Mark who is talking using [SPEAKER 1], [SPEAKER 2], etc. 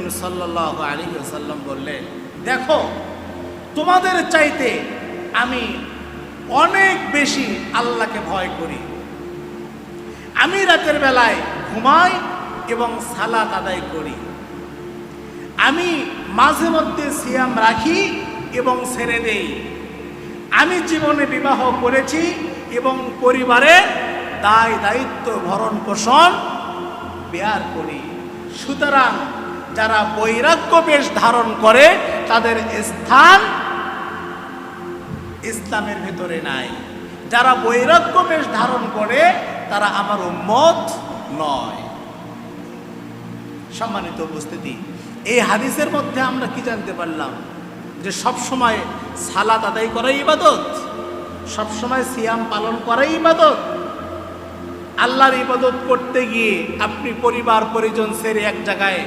[SPEAKER 1] করিম সাল্লাল্লাহু আলাইহি ওয়াসাল্লাম বললেন, দেখো তোমাদের চাইতে আমি অনেক বেশি আল্লাহকে ভয় করি। আমি রাতের বেলায় ঘুমাই এবং সালাত আদায় করি। আমি মাঝে মধ্যে সিয়াম রাখি এবং ছেড়ে দেই। আমি জীবনে বিবাহ করেছি এবং পরিবারের দায় দায়িত্ব ভরণ পোষণ বেয়ার করি। সুতরাং যারা বৈরাগ্য বেশ ধারণ করে তাদের স্থান ইসলামের ভেতরে নাই। যারা বৈরাগ্য বেশ ধারণ করে তারা আমার উম্মত নয়। সম্মানিত উপস্থিতি, এই হাদিসের মধ্যে আমরা কি জানতে পারলাম? যে সব সময় সালাত আদায় করাই ইবাদত, সব সময় সিয়াম পালন করাই ইবাদত। আল্লাহর ইবাদত করতে গিয়ে আপনি পরিবার পরিজন ছেড়ে এক জায়গায়